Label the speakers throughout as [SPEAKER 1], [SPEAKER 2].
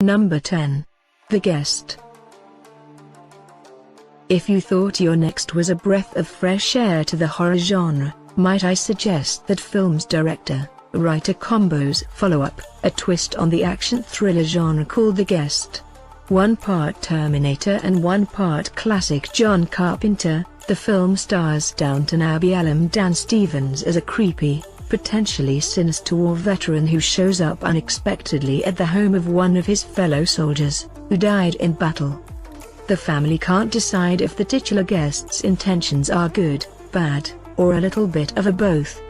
[SPEAKER 1] Number 10. The Guest. If you thought your next was a breath of fresh air to the horror genre, might I suggest that film's director-writer combo's follow-up, a twist on the action thriller genre called The Guest. One part Terminator and one part classic John Carpenter, the film stars Downton Abbey alum Dan Stevens as a creepy, potentially sinister war veteran who shows up unexpectedly at the home of one of his fellow soldiers, who died in battle. The family can't decide if the titular guest's intentions are good, bad, or a little bit of a both.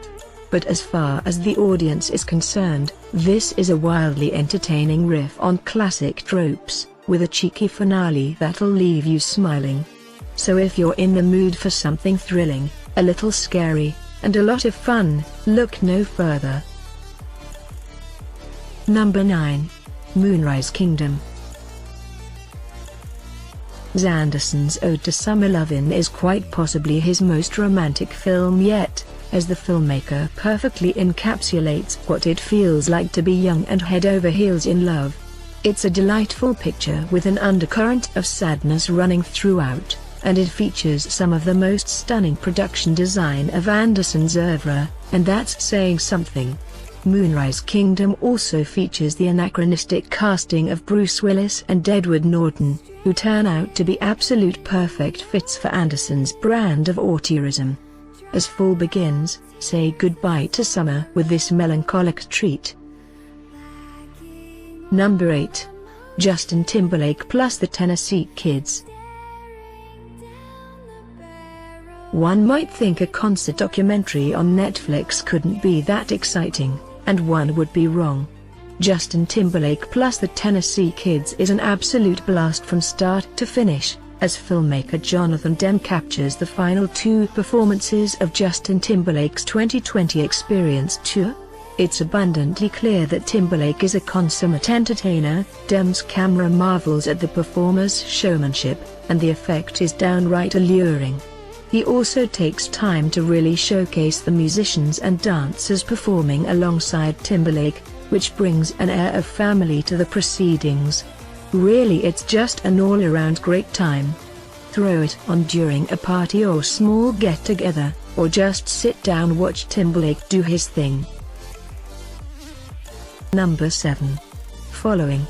[SPEAKER 1] But as far as the audience is concerned, this is a wildly entertaining riff on classic tropes, with a cheeky finale that'll leave you smiling. So if you're in the mood for something thrilling, a little scary, and a lot of fun, look no further. Number 9. Moonrise Kingdom. Wes Anderson's Ode to Summer Lovin' is quite possibly his most romantic film yet, as the filmmaker perfectly encapsulates what it feels like to be young and head over heels in love. It's a delightful picture with an undercurrent of sadness running throughout, and it features some of the most stunning production design of Anderson's oeuvre, and that's saying something. Moonrise Kingdom also features the anachronistic casting of Bruce Willis and Edward Norton, who turn out to be absolute perfect fits for Anderson's brand of auteurism. As fall begins, say goodbye to summer with this melancholic treat. Number 8. Justin Timberlake plus the Tennessee Kids. One might think a concert documentary on Netflix couldn't be that exciting, and one would be wrong. Justin Timberlake plus the Tennessee Kids is an absolute blast from start to finish, as filmmaker Jonathan Demme captures the final 2 performances of Justin Timberlake's 2020 Experience tour. It's abundantly clear that Timberlake is a consummate entertainer. Demme's camera marvels at the performer's showmanship, and the effect is downright alluring. He also takes time to really showcase the musicians and dancers performing alongside Timberlake, which brings an air of family to the proceedings. Really, it's just an all-around great time. Throw it on during a party or small get-together, or just sit down watch Timberlake do his thing. Number 7. Following.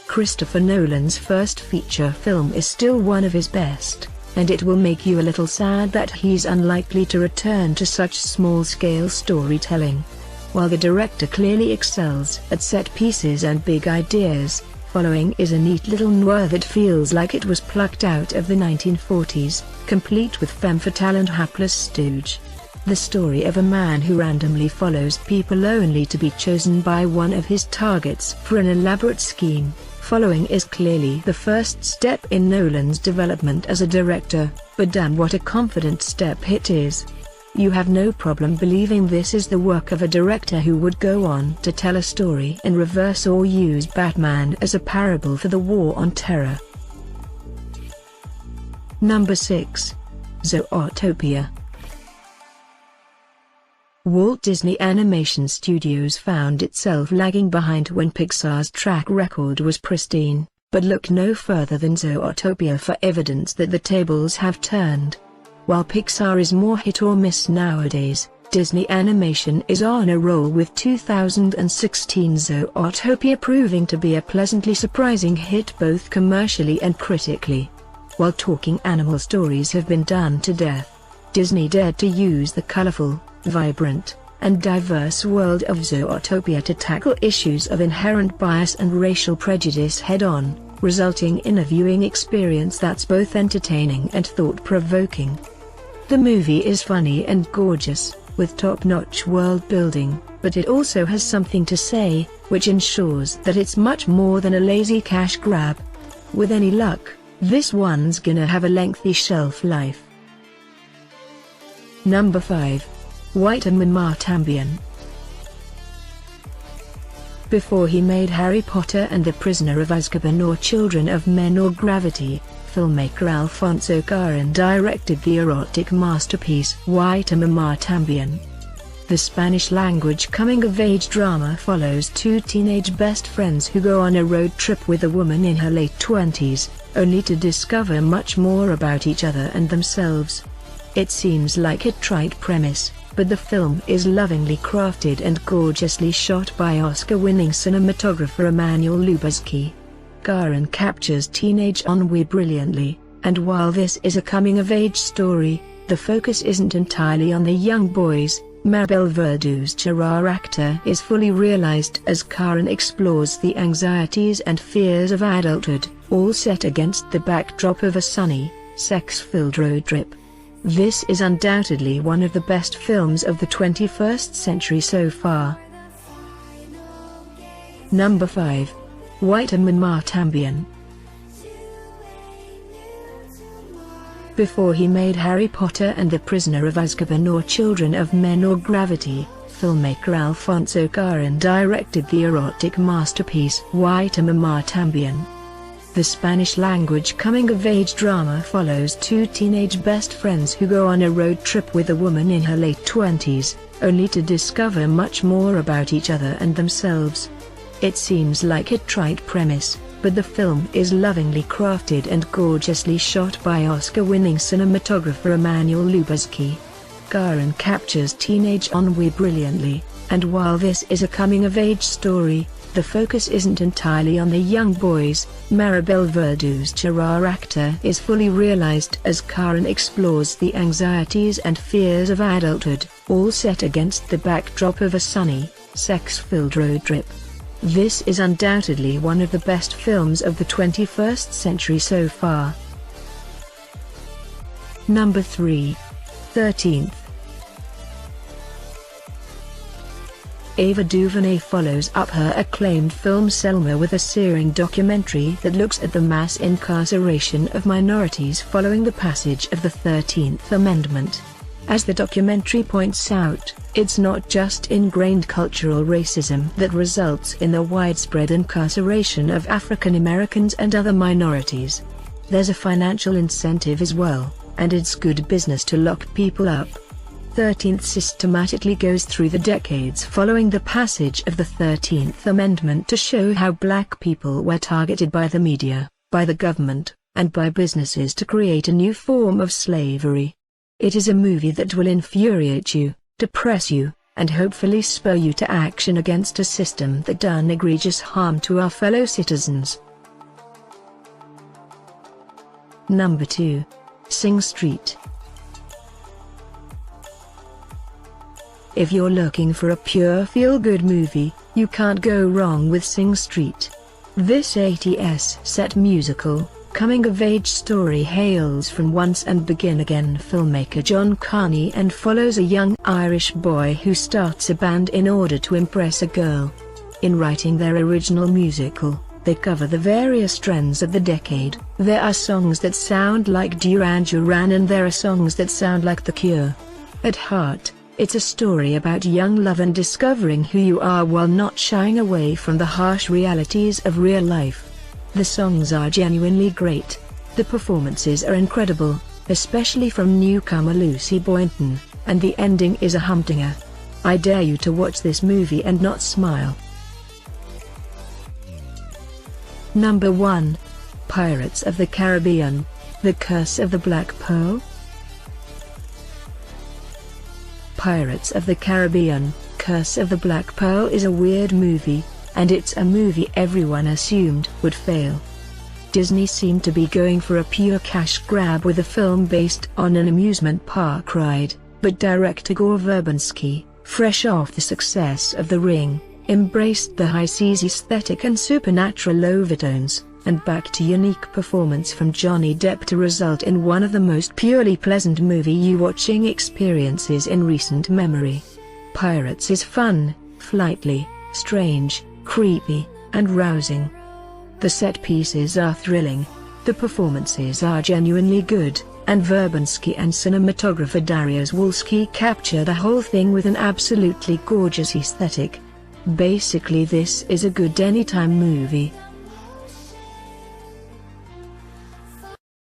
[SPEAKER 1] Christopher Nolan's first feature film is still one of his best, and it will make you a little sad that he's unlikely to return to such small-scale storytelling. While the director clearly excels at set pieces and big ideas, Following is a neat little noir that feels like it was plucked out of the 1940s, complete with femme fatale and hapless stooge. The story of a man who randomly follows people only to be chosen by one of his targets for an elaborate scheme. Following is clearly the first step in Nolan's development as a director, but damn what a confident step it is. You have no problem believing this is the work of a director who would go on to tell a story in reverse or use Batman as a parable for the war on terror. Number 6. Zootopia. Walt Disney Animation Studios found itself lagging behind when Pixar's track record was pristine, but look no further than Zootopia for evidence that the tables have turned. While Pixar is more hit or miss nowadays, Disney Animation is on a roll, with 2016 Zootopia proving to be a pleasantly surprising hit both commercially and critically. While talking animal stories have been done to death, Disney dared to use the colorful, vibrant, and diverse world of Zootopia to tackle issues of inherent bias and racial prejudice head-on, resulting in a viewing experience that's both entertaining and thought-provoking. The movie is funny and gorgeous, with top-notch world-building, but it also has something to say, which ensures that it's much more than a lazy cash grab. With any luck, this one's gonna have a lengthy shelf life. Number 5. Waitemata Tambien. Before he made Harry Potter and the Prisoner of Azkaban or Children of Men or Gravity, filmmaker Alfonso Cuarón directed the erotic masterpiece Waitemata Tambien. The Spanish-language coming-of-age drama follows two teenage best friends who go on a road trip with a woman in her late 20s, only to discover much more about each other and themselves. It seems like a trite premise, but the film is lovingly crafted and gorgeously shot by Oscar-winning cinematographer Emmanuel Lubezki. Karen captures teenage ennui brilliantly, and while this is a coming-of-age story, the focus isn't entirely on the young boys. Maribel Verdú's character is fully realized as Karen explores the anxieties and fears of adulthood, all set against the backdrop of a sunny, sex-filled road trip. This is undoubtedly one of the best films of the 21st century so far. Number 5. Waitemama También. Before he made Harry Potter and the Prisoner of Azkaban or Children of Men or Gravity, filmmaker Alfonso Cuarón directed the erotic masterpiece Waitemama También. The Spanish-language coming-of-age drama follows two teenage best friends who go on a road trip with a woman in her late 20s, only to discover much more about each other and themselves. It seems like a trite premise, but the film is lovingly crafted and gorgeously shot by Oscar-winning cinematographer Emmanuel Lubezki. Cuarón captures teenage ennui brilliantly, and while this is a coming-of-age story, the focus isn't entirely on the young boys. Maribel Verdú's character is fully realized as Cuarón explores the anxieties and fears of adulthood, all set against the backdrop of a sunny, sex-filled road trip. This is undoubtedly one of the best films of the 21st century so far. Number 3. 13th. Ava DuVernay follows up her acclaimed film Selma with a searing documentary that looks at the mass incarceration of minorities following the passage of the 13th Amendment. As the documentary points out, it's not just ingrained cultural racism that results in the widespread incarceration of African Americans and other minorities. There's a financial incentive as well, and it's good business to lock people up. 13th systematically goes through the decades following the passage of the 13th Amendment to show how black people were targeted by the media, by the government, and by businesses to create a new form of slavery. It is a movie that will infuriate you, depress you, and hopefully spur you to action against a system that done egregious harm to our fellow citizens. Number 2. Sing Street. If you're looking for a pure feel-good movie, you can't go wrong with Sing Street. This 80s set musical, coming-of-age story hails from Once and Begin Again filmmaker John Carney and follows a young Irish boy who starts a band in order to impress a girl. In writing their original musical, they cover the various trends of the decade. There are songs that sound like Duran Duran and there are songs that sound like The Cure. At heart, it's a story about young love and discovering who you are while not shying away from the harsh realities of real life. The songs are genuinely great. The performances are incredible, especially from newcomer Lucy Boynton, and the ending is a humdinger. I dare you to watch this movie and not smile. Number 1. Pirates of the Caribbean: The Curse of the Black Pearl. Pirates of the Caribbean: Curse of the Black Pearl is a weird movie, and it's a movie everyone assumed would fail. Disney seemed to be going for a pure cash grab with a film based on an amusement park ride, but director Gore Verbinski, fresh off the success of The Ring, embraced the high seas aesthetic and supernatural overtones, and backed a unique performance from Johnny Depp to result in one of the most purely pleasant movie-watching experiences in recent memory. Pirates is fun, flightly, strange, creepy, and rousing. The set pieces are thrilling, the performances are genuinely good, and Verbinski and cinematographer Dariusz Wolski capture the whole thing with an absolutely gorgeous aesthetic. Basically, this is a good anytime movie,